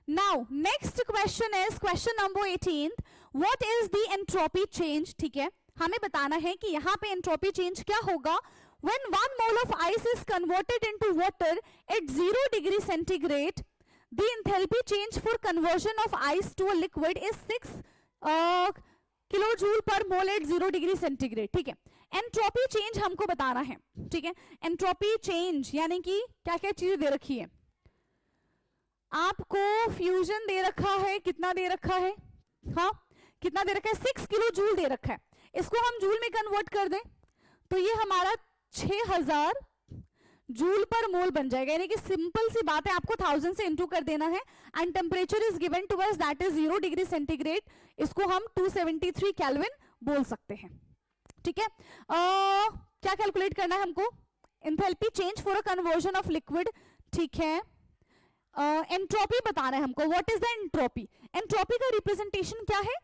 Speaker 1: now next question is question number 18, what is the entropy change. ठीक है, हमें बताना है कि यहाँ पे एंट्रोपी चेंज क्या होगा। When 1 mole of ice is converted into water at 0 degree centigrade, the enthalpy change for conversion of ice to a liquid is 6 kilojoule per mole at 0 degree centigrade। ठीक है, एंट्रोपी चेंज हमको बताना है। ठीक है, एंट्रोपी चेंज यानी कि क्या क्या चीजें दे रखी है आपको, फ्यूजन दे रखा है, कितना दे रखा है, हाँ कितना दे रखा है, 6 किलो जूल दे रखा है। इसको हम जूल में कन्वर्ट कर दें तो ये हमारा 6000 जूल पर मोल बन जाएगा, यानी कि सिंपल सी बात है, आपको 1000 से इंटू कर देना है and temperature is given to us that is 0 degree centigrade, इसको हम 273 केल्विन बोल सकते हैं। ठीक है, क्या कैलकुलेट करना है हमको, enthalpy change for a conversion of liquid. ठीक है, एंट्रोपी बताना है हमको, what is the entropy. Entropy का रिप्रेजेंटेशन क्या है,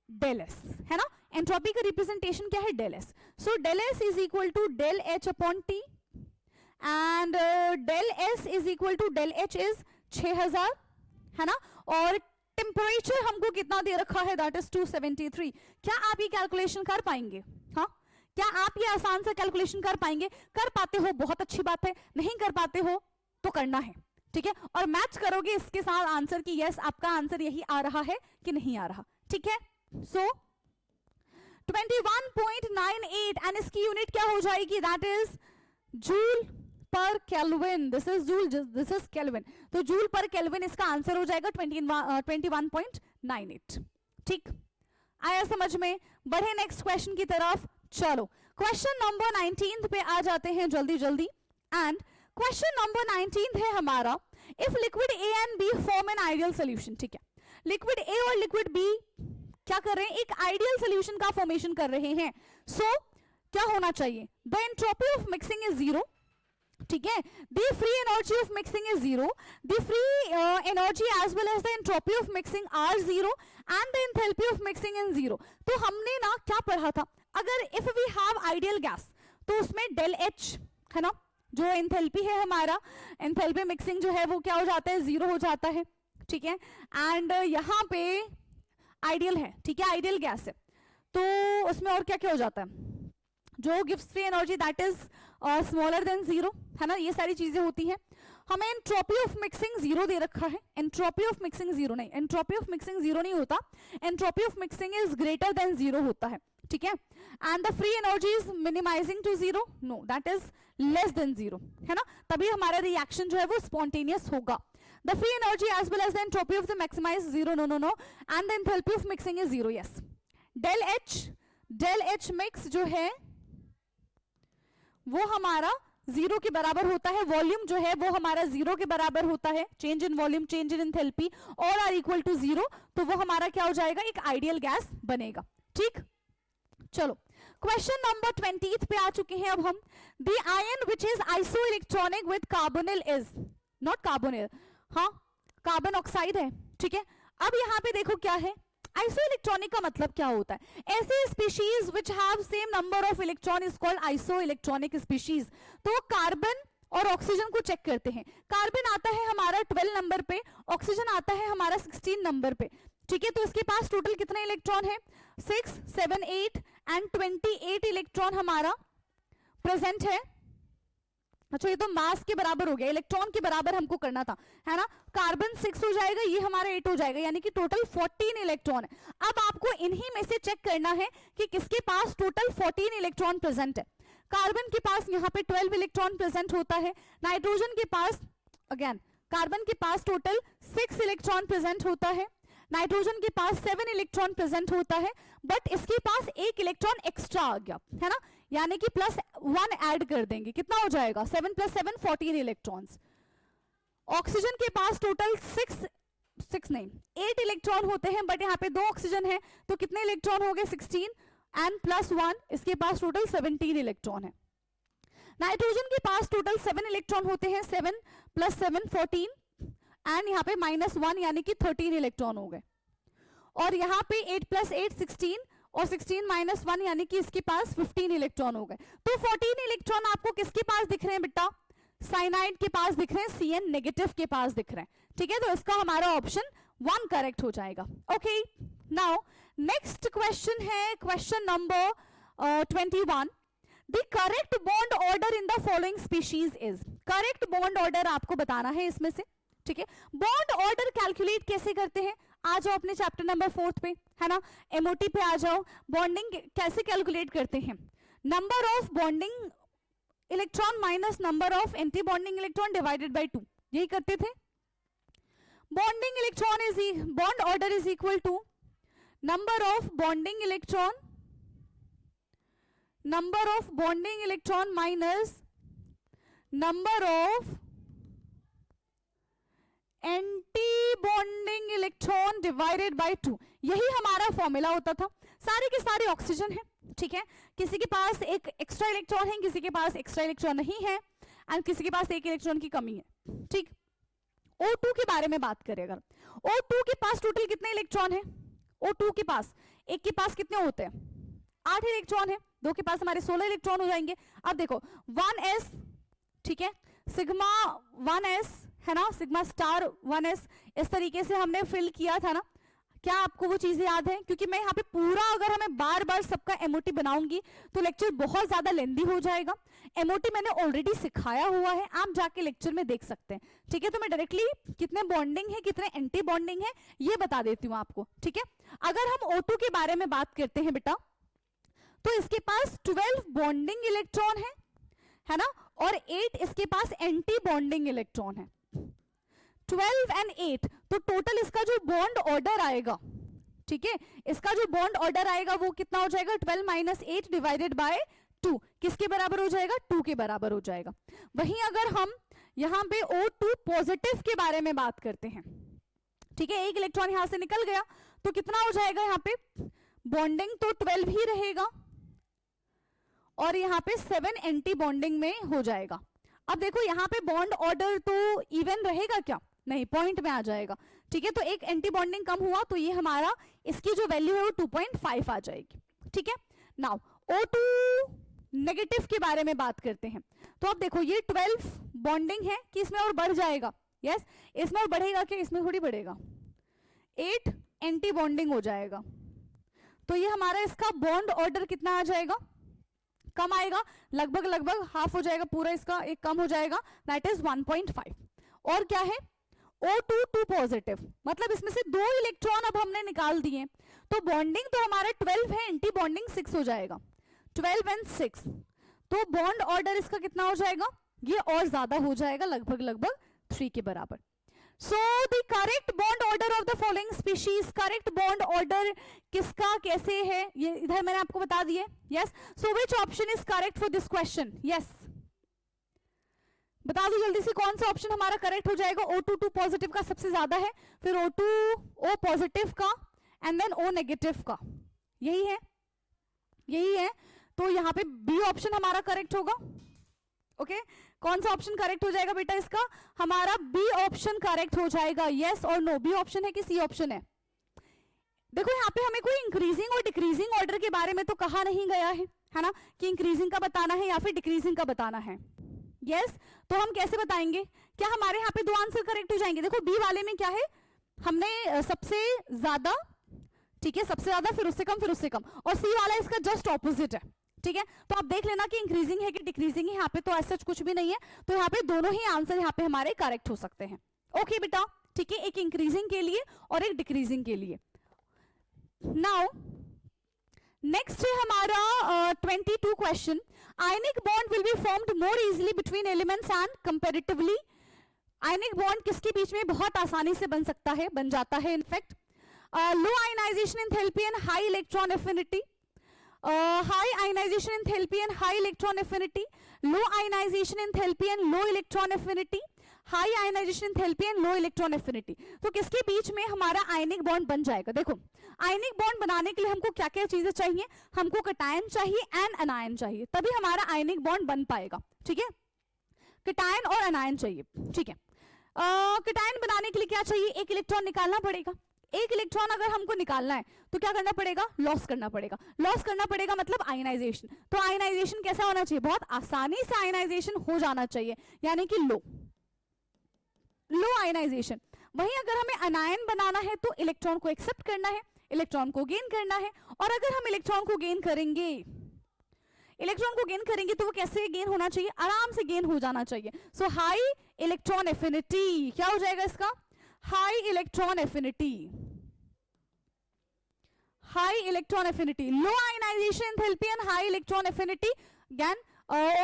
Speaker 1: डेल एस, है ना, एंट्रोपी का रिप्रेजेंटेशन क्या है, del S. So del S is equal to del H upon T and del S is equal to del H is 6000, है ना, और टेम्परेचर हमको कितना दे रखा है, दैट इज 273। क्या आप ये कैलकुलेशन कर पाएंगे, हाँ क्या आप ये आसान से कैलकुलेशन कर पाएंगे, कर पाते हो बहुत अच्छी बात है, नहीं कर पाते हो तो करना है। ठीक है, और मैच करोगे इसके साथ आंसर की यस आपका आंसर यही आ रहा है कि नहीं आ रहा। ठीक है, सो 21.98 एंड इसकी यूनिट क्या हो जाएगी, दैट इज जूल पर kelvin, this is joule, this is kelvin, तो जूल पर केल्विन इसका आंसर हो जाएगा 21.98। ठीक, आया समझ में। बढ़े नेक्स्ट क्वेश्चन की तरफ, चलो क्वेश्चन नंबर 19 पे आ जाते हैं जल्दी जल्दी। एंड क्वेश्चन नंबर 19 है हमारा, if liquid A and B form an ideal solution. ठीक है, लिक्विड ए और लिक्विड बी क्या कर रहे हैं, एक आइडियल सोल्यूशन का फॉर्मेशन कर रहे हैं। सो क्या होना चाहिए, the entropy of mixing is 0। ठीक है, the free energy of mixing is 0, the free energy as well as the entropy of mixing are 0 and the enthalpy of mixing is 0। तो हमने ना क्या पढ़ा था, अगर if we have ideal gas तो उसमें डेल एच, है ना, जो एंथैल्पी है हमारा, एंथैल्पी मिक्सिंग जो है वो क्या हो जाता है, 0 हो जाता है। ठीक है, एंड यहाँ पे आइडियल है, ठीक है, आइडियल गैस है, तो उसमें और क्या क्या हो जाता है, जो gives free energy that is smaller than 0, है ना, ये सारी चीजें होती हैं। हमें एंट्रोपी ऑफ मिक्सिंग 0 दे रखा है, एंट्रोपी ऑफ मिक्सिंग 0 नहीं, एंट्रोपी ऑफ मिक्सिंग 0 नहीं होता, entropy of mixing is greater than 0 होता है। ठीक है, and the free energy is minimizing to 0, no that is less than 0, है ना, तभी हमारा रिएक्शन जो है वो स्पॉन्टेनियस होगा। The free energy as well as the entropy of the maxima is 0, no, and the enthalpy of mixing is 0, yes. Del H mix जो है वो हमारा 0 के बराबर होता है, वॉल्यूम जो है वो हमारा 0 के बराबर होता है, change in volume, change in enthalpy और आर इक्वल टू 0, तो वो हमारा क्या हो जाएगा, एक आइडियल गैस बनेगा। ठीक, चलो क्वेश्चन नंबर 20 पे आ चुके हैं अब हम। The ion which is isoelectronic with carbonyl is not carbonyl, हाँ कार्बन ऑक्साइड है। ठीक है, अब यहाँ पे देखो क्या है, आइसोइलेक्ट्रॉनिक का मतलब क्या होता है, ऐसे species which have same number of electron is called isoelectronic species. तो कार्बन और ऑक्सीजन को चेक करते हैं, कार्बन आता है हमारा 12 नंबर पे, ऑक्सीजन आता है हमारा 16 नंबर पे। ठीक है, तो इसके पास टोटल कितने इलेक्ट्रॉन है, 6, 7, 8 एंड 28 इलेक्ट्रॉन हमारा प्रेजेंट है। अच्छा ये तो मास के बराबर हो गया, इलेक्ट्रॉन के बराबर हमको करना था, है ना। कार्बन 6 हो जाएगा, ये हमारा 8 हो जाएगा, यानी कि टोटल 14 इलेक्ट्रॉन है। अब आपको इन्हीं में से चेक करना है कि किसके पास टोटल 14 इलेक्ट्रॉन प्रेजेंट है। कार्बन के पास यहाँ पे 12 इलेक्ट्रॉन प्रेजेंट होता है, नाइट्रोजन के पास अगेन कार्बन के पास टोटल 6 इलेक्ट्रॉन प्रेजेंट होता है, नाइट्रोजन के पास 7 इलेक्ट्रॉन प्रेजेंट होता है, बट इसके पास 1 इलेक्ट्रॉन एक्स्ट्रा आ गया, है ना, यानी कि +1 ऐड कर देंगे, कितना हो जाएगा 7 + 7 14 इलेक्ट्रॉन्स। ऑक्सीजन के पास टोटल 8 इलेक्ट्रॉन होते हैं, बट यहाँ पे 2 ऑक्सीजन है, तो कितने इलेक्ट्रॉन हो गए 16 एंड +1, इसके पास टोटल 17 इलेक्ट्रॉन है। नाइट्रोजन के पास टोटल 7 इलेक्ट्रॉन होते हैं, 7 + 7 14 एंड यहाँ पे -1 यानी कि 13 इलेक्ट्रॉन हो गए। और यहाँ पे 8 + 8 16 और 16 - 1 यानी कि इसके पास 15 इलेक्ट्रॉन हो गए। तो 14 इलेक्ट्रॉन आपको किसके पास दिख रहे हैं बेटा, साइनाइड के पास दिख रहे हैं, Cn नेगेटिव के पास दिख रहे हैं, ठीक है। तो इसका हमारा ऑप्शन 1 करेक्ट हो जाएगा। ओके, नाउ नेक्स्ट क्वेश्चन है question number 21। The correct bond order in the following species is. Correct bond order आपको बताना है इसमें से, ठीक है। बॉन्ड ऑर्डर कैलकुलेट कैसे करते हैं, आ जाओ अपने चैप्टर नंबर 4 पे, है ना, एमओटी पे आ जाओ। बॉन्डिंग कैसे कैलकुलेट करते हैं, number of bonding electron minus number of anti bonding electron divided by 2, यही करते थे। Bonding electron is bond order is equal to number of bonding electron minus number of anti bonding electron divided by 2, यही हमारा फॉर्मूला होता था। सारे के सारे ऑक्सीजन है, ठीक है, किसी के पास एक एक्स्ट्रा इलेक्ट्रॉन है, किसी के पास एक्स्ट्रा इलेक्ट्रॉन नहीं है, एंड किसी के पास 1 इलेक्ट्रॉन की कमी है, ठीक। O2 के बारे में बात करें अगर, O2 के पास टोटल कितने इलेक्ट्रॉन है, O2 के पास एक के पास कितने होते हैं 8 इलेक्ट्रॉन है, 2 के पास हमारे 16 इलेक्ट्रॉन हो जाएंगे। अब देखो 1s, ठीक है, सिग्मा 1s है ना, सिग्मा स्टार 1s, इस तरीके से हमने फिल किया था ना, क्या आपको वो चीजें याद है? क्योंकि मैं यहाँ पे पूरा अगर हमें बार बार सबका एमओटी बनाऊंगी तो लेक्चर बहुत ज्यादा लेंदी हो जाएगा। एमओटी मैंने ऑलरेडी सिखाया हुआ है, आप जाके लेक्चर में देख सकते हैं, ठीक है। तो मैं डायरेक्टली कितने बॉन्डिंग है कितने एंटी बॉन्डिंग है ये बता देती हूँ आपको, ठीक है। अगर हम O2 के बारे में बात करते हैं बेटा, तो इसके पास 12 बॉन्डिंग इलेक्ट्रॉन है ना, और 8 इसके पास एंटी बॉन्डिंग इलेक्ट्रॉन है, 12 एंड 8, तो टोटल इसका जो बॉन्ड ऑर्डर आएगा, ठीक है, इसका जो बॉन्ड ऑर्डर आएगा वो कितना हो जाएगा 12 - 8 डिवाइडेड बाय 2, किसके बराबर हो जाएगा 2 के बराबर हो जाएगा। वहीं अगर हम यहां पे O2 पॉजिटिव के बारे में बात करते हैं, ठीक है, 1 इलेक्ट्रॉन यहां से निकल गया तो कितना हो जाएगा, यहाँ पे बॉन्डिंग तो 12 ही रहेगा और यहाँ पे 7 एंटी बॉन्डिंग में हो जाएगा। अब देखो यहाँ पे बॉन्ड ऑर्डर तो इवन रहेगा क्या, नहीं, पॉइंट में आ जाएगा, ठीक है। तो एक एंटी बॉन्डिंग कम हुआ तो ये हमारा इसकी जो वैल्यू है वो 2.5 आ जाएगी, ठीक है। नाउ O2 नेगेटिव के बारे में बात करते हैं, तो अब देखो ये 12 बॉन्डिंग है कि इसमें और बढ़ जाएगा, यस, इसमें और बढ़ेगा क्या, इसमें थोड़ी बढ़ेगा, 8 एंटी बॉन्डिंग हो जाएगा, तो ये हमारा इसका बॉन्ड ऑर्डर कितना आ जाएगा, कम आएगा, लगभग हाफ हो जाएगा, पूरा इसका एक कम हो जाएगा, दैट इज 1.5। और क्या है O2 2 पॉजिटिव, मतलब इसमें से 2 इलेक्ट्रॉन अब हमने निकाल दिए, तो बॉन्डिंग तो हमारा 12 है, एंटी बॉन्डिंग 6 हो जाएगा, 12 एंड 6, तो बॉन्ड ऑर्डर इसका कितना हो जाएगा, ये और ज्यादा हो जाएगा, लगभग 3 के बराबर। So the correct bond order of the following species, correct bond order किसका कैसे है ये इधर मैंने आपको बता दिए, yes. So which option is correct for this question, yes, बता दो जल्दी से कौन सा ऑप्शन हमारा करेक्ट हो जाएगा। O2 2 पॉजिटिव का सबसे ज्यादा है, फिर O2 O पॉजिटिव का, एंड देन O नेगेटिव का, यही है, तो यहाँ पे बी ऑप्शन हमारा करेक्ट होगा, ओके। कौन सा ऑप्शन करेक्ट हो जाएगा बेटा इसका, हमारा बी ऑप्शन करेक्ट हो जाएगा, यस और नो, बी ऑप्शन है कि सी ऑप्शन है। देखो यहाँ पे हमें कोई इंक्रीजिंग और डिक्रीजिंग ऑर्डर के बारे में तो कहा नहीं गया है ना, कि इंक्रीजिंग का बताना है या फिर डिक्रीजिंग का बताना है, यस। तो हम कैसे बताएंगे, क्या हमारे यहाँ पे 2 आंसर करेक्ट हो जाएंगे। देखो बी वाले में क्या है, हमने सबसे ज्यादा, ठीक है, सबसे ज्यादा फिर उससे कम फिर उससे कम, और सी वाला इसका जस्ट ऑपोजिट है, ठीक है। तो आप देख लेना कि इंक्रीजिंग है कि डिक्रीजिंग है, यहाँ पे तो ऐसा कुछ भी नहीं है, तो यहाँ पे दोनों ही आंसर यहाँ पे हमारे करेक्ट हो सकते हैं। ओके बेटा, ठीक है, एक इंक्रीजिंग के लिए और एक डिक्रीजिंग के लिए। नाउ नेक्स्ट है हमारा 22 question, ionic bond will be formed more easily between elements and comparatively. Ionic bond किसके बीच में बहुत आसानी से बन सकता है, बन जाता है in fact. Low ionization enthalpy and high electron affinity, high ionization enthalpy and high electron affinity, low ionization enthalpy and low electron affinity, high ionization enthalpy and low electron affinity. तो किसके बीच में हमारा आयनिक बॉन्ड बन जाएगा? देखो, आयनिक बॉन्ड बनाने के लिए हमको क्या क्या चीजें चाहिए, हमको कैटायन चाहिए एंड एनायन चाहिए, तभी हमारा आयनिक बॉन्ड बन पाएगा, ठीक है। कैटायन और एनायन चाहिए, ठीक है। कैटायन बनाने के लिए क्या चाहिए? एक इलेक्ट्रॉन निकालना पड़ेगा। एक इलेक्ट्रॉन अगर हमको निकालना है तो क्या करना पड़ेगा? लॉस करना पड़ेगा। लॉस करना पड़ेगा मतलब आयनाइजेशन। तो आयनाइजेशन कैसा होना चाहिए? बहुत आसानी से आयनाइजेशन हो जाना चाहिए, यानी कि लो आयनाइजेशन। वहीं अगर हमें अनायन बनाना है तो इलेक्ट्रॉन को एक्सेप्ट करना है, इलेक्ट्रॉन को गेन करना है, और अगर हम इलेक्ट्रॉन को गेन करेंगे तो वो कैसे गेन होना चाहिए? आराम से गेन हो जाना चाहिए। सो हाई इलेक्ट्रॉन एफिनिटी, क्या हो जाएगा इसका? High electron affinity, high electron affinity, low ionization enthalpy and high electron affinity. Again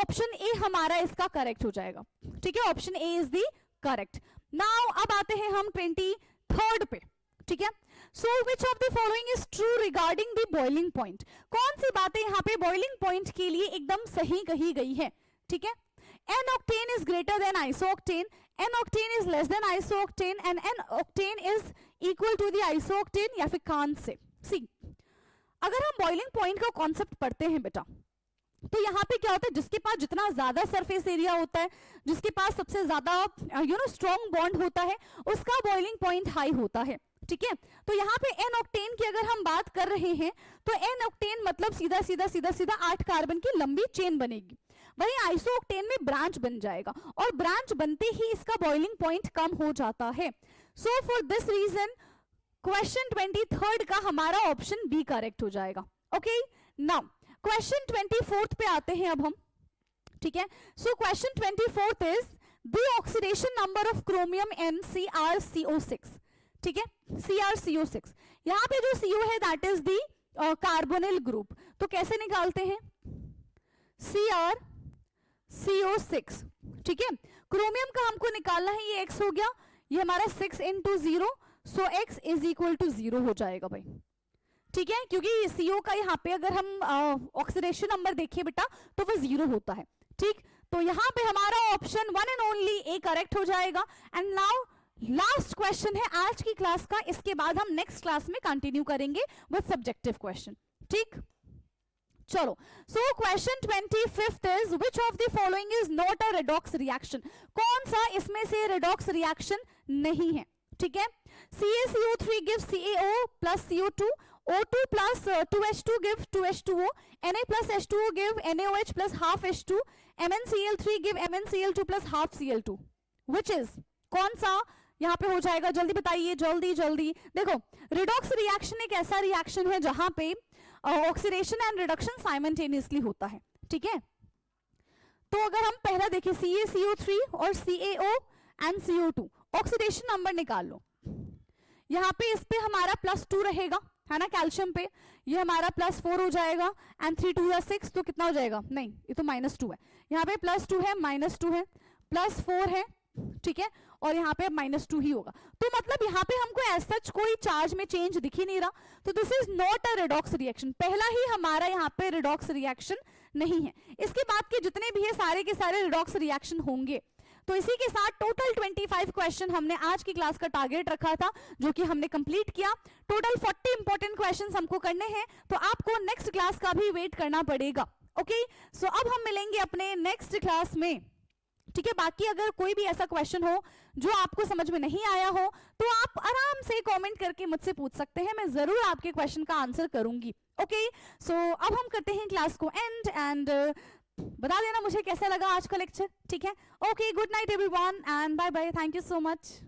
Speaker 1: option A हमारा इसका करेक्ट हो जाएगा, ठीक है। Option A is the correct. Now अब आते हैं हम 23rd पे, ठीक है। So which of the following is true regarding the boiling point? कौन सी बातें यहाँ पे बॉइलिंग पॉइंट के लिए एकदम सही कही गई है, ठीक है। N-octane is greater than iso-octane, N-octane is less than iso-octane, and N-octane is equal to the iso-octane, या फिर कान से। सी, अगर हम बॉइलिंग पॉइंट का कॉन्सेप्ट पढ़ते हैं बेटा, तो यहाँ पे क्या होता है, जिसके पास जितना ज्यादा सरफेस एरिया होता है, जिसके पास सबसे ज्यादा स्ट्रॉन्ग बॉन्ड होता है, उसका बॉइलिंग पॉइंट हाई होता है, ठीक है। तो यहाँ पे N-octane की अगर हम बात कर रहे हैं तो N-octane मतलब सीधा सीधा सीधा सीधा 8 कार्बन की लंबी चेन बनेगी। वहीं आइसोक्टेन में ब्रांच बन जाएगा, और ब्रांच बनते ही इसका बॉइलिंग पॉइंट कम हो जाता है। So for this reason question 23rd का हमारा ऑप्शन बी करेक्ट हो जाएगा। ओके, नाउ क्वेश्चन 24th पे आते हैं अब हम, ठीक है। So question 24th is the oxidation number of chromium NCrCO6, ठीक है, CrCO6। यहाँ पे जो CO है that is the carbonyl group, तो कैसे निकालते हैं? CrCO6, ठीक है। क्रोमियम का हमको निकालना है, ये X हो गया, ये हमारा 6 into 0, so X is equal to 0 हो जाएगा भाई, ठीक है। क्योंकि CO का यहाँ पे अगर हम ऑक्सीडेशन नंबर देखिए बेटा तो वो 0 होता है, ठीक। तो यहाँ पे हमारा option 1 and only A correct हो जाएगा। एंड नाउ लास्ट क्वेश्चन है आज की क्लास का, इसके बाद हम नेक्स्ट क्लास में कंटिन्यू करेंगे विद सब्जेक्टिव क्वेश्चन, ठीक। चलो, so question 25th is which of the following is not a redox reaction? कौन सा इसमें से रेडॉक्स रिएक्शन नहीं है, ठीक है। CaCO3 gives CaO plus CO2, O2 plus 2H2 give 2H2O, Na plus H2O give NaOH plus half H2, MnCl3 give MnCl2 plus half Cl2, which is, कौन सा यहाँ पे हो जाएगा? जल्दी बताइए, जल्दी जल्दी। देखो, रिडॉक्स रिएक्शन एक ऐसा रिएक्शन है जहां पे ऑक्सीडेशन एंड रिडक्शन साइमल्टेनियसली होता है, ठीक है। तो अगर हम पहला देखें CaCO3 और CaO and CO2, oxidation number निकाल लो। यहाँ पे इस पे हमारा +2 रहेगा, है ना, कैल्शियम पे ये हमारा +4 हो जाएगा, एंड 3 2 6, तो कितना हो जाएगा? नहीं, ये तो -2 है। यहाँ पे +2 है, -2 है, +4 है, ठीक है, और यहाँ पे -2 ही होगा। तो मतलब यहाँ पे हमको ऐसा कोई चार्ज में चेंज दिख ही नहीं रहा, तो this is not a redox reaction. पहला ही हमारा यहाँ पे रिडॉक्स रिएक्शन नहीं है। इसके बाद के जितने भी है सारे के सारे रिडॉक्स रिएक्शन होंगे। तो इसी के साथ टोटल 25 क्वेश्चन हमने आज की क्लास का टारगेट रखा था, जो कि हमने कंप्लीट किया। टोटल 40 इंपॉर्टेंट क्वेश्चंस हमको करने हैं, तो आपको नेक्स्ट क्लास का भी वेट करना पड़ेगा। ओके, सो अब हम मिलेंगे अपने नेक्स्ट क्लास में, ठीक है। बाकी अगर कोई भी ऐसा क्वेश्चन हो जो आपको समझ में नहीं आया हो तो आप आराम से कमेंट करके मुझसे पूछ सकते हैं, मैं जरूर आपके क्वेश्चन का आंसर करूंगी। ओके, सो अब हम करते हैं क्लास को एंड बता देना मुझे कैसा लगा आज का लेक्चर, ठीक है। Okay, good night everyone and bye bye, thank you so much.